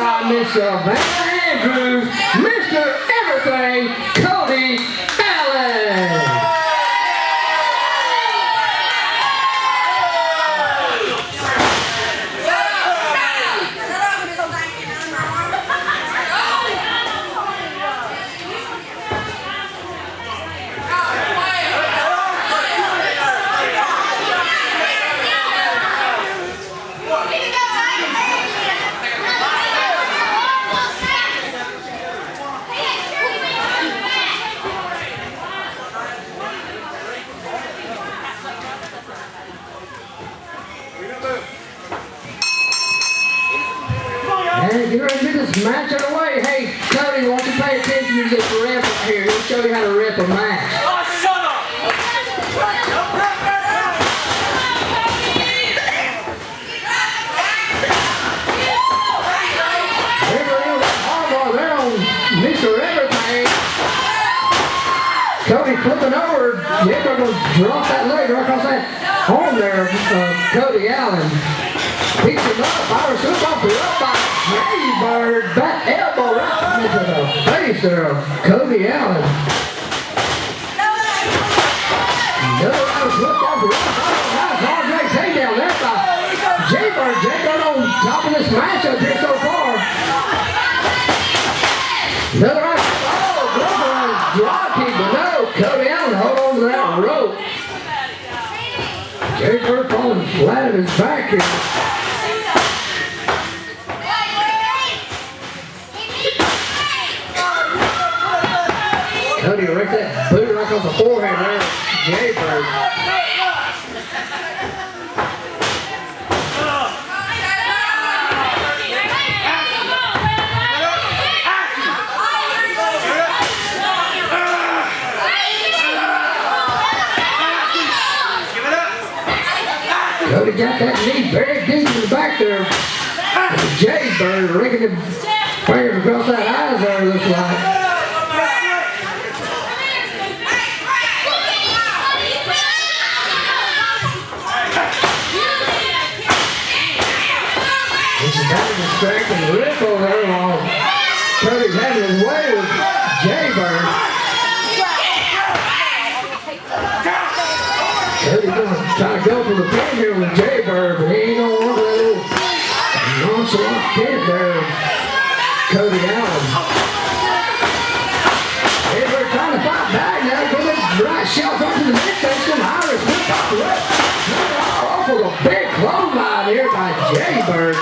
by Mr. Van Andrews, Mr. Everything, Cody Allen. And get ready to get this match underway. Hey, Cody, why don't you pay attention to this ref right here? He'll show you how to ref a match. Oh, shut up! There on Mr. Everything. Cody flipping over. Yeah, they're going to drop that leg right across that arm there, Cody Allen. Picks him up, Irish hook off the up by Jaybird. That elbow right into the face there of Cody Allen. Another Irish hook off the up. Nice hard leg takedown there by Jaybird. Jaybird on top of this matchup here so far. Another Irish drop kick, but no, Cody Allen hold on to that rope. Jaybird falling flat on his back here. Cody right that boot right across the forehead there, Jaybird. Cody got that knee very deep in the back there. Jaybird raking the fingers across that eyes there, looks like. This is kind of distracting ripple there while Cody's having his way with Jaybird. Cody's going to try to go for the pin here with Jaybird, but he ain't going to want that little nonchalant pin there, Cody Allen. Jaybird trying to fight back now. Go to right shelf up to the midsection. Irish whip off the left. Off with a big clothesline here by Jaybird.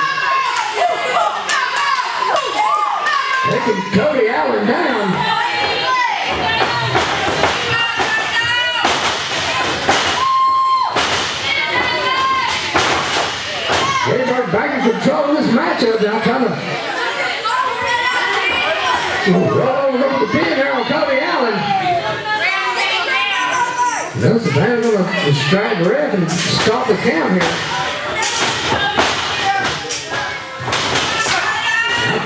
Taking Cody Allen down. Jaybird back in control of this matchup now, trying to roll over the pin there on Cody Allen. Now Savannah's going to distract the ref and stop the count here.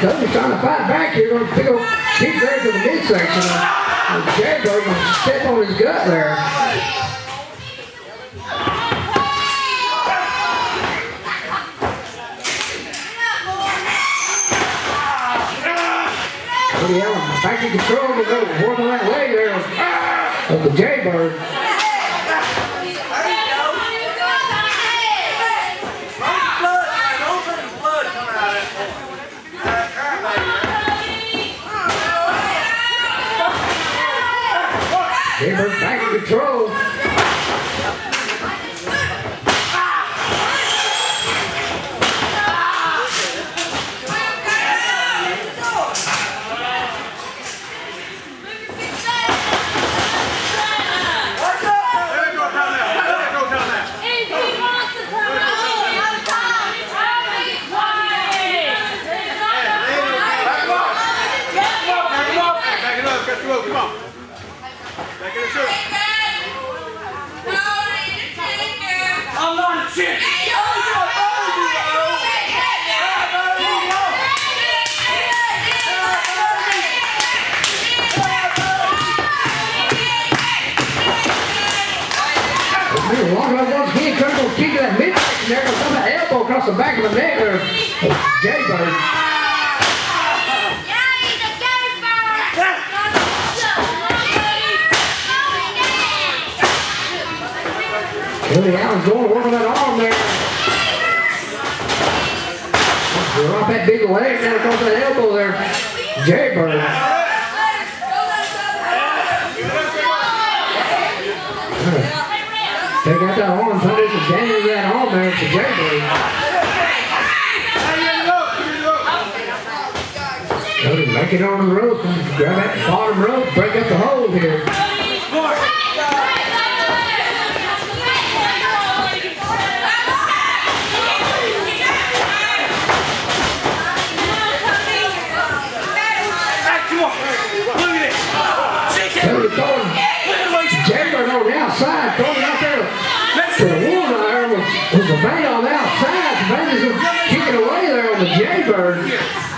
Cody's trying to fight back here, going to keep there to the midsection. Jaybird going to step on his gut there. Cody Allen back in control, we'll go work on that leg there of the Jaybird. Jaybird back in control. Come on. Back in the shirt. I'm not a chick. Walking up once again, Cody going to kick to that midsection there, going to come that elbow across the back of the neck there. Jaybird. Cody Allen's going to work on that arm there. Drop that big leg down across that elbow there. Jaybird. Take out that arm, try to do some damage to that arm there for Jaybird. Cody make it on the rope, grab that bottom rope, break up the hold here. Cody throwing Jaybird on the outside, throwing out there to the wall there was the vein on the outside. The vein is kicking away there on the Jaybird.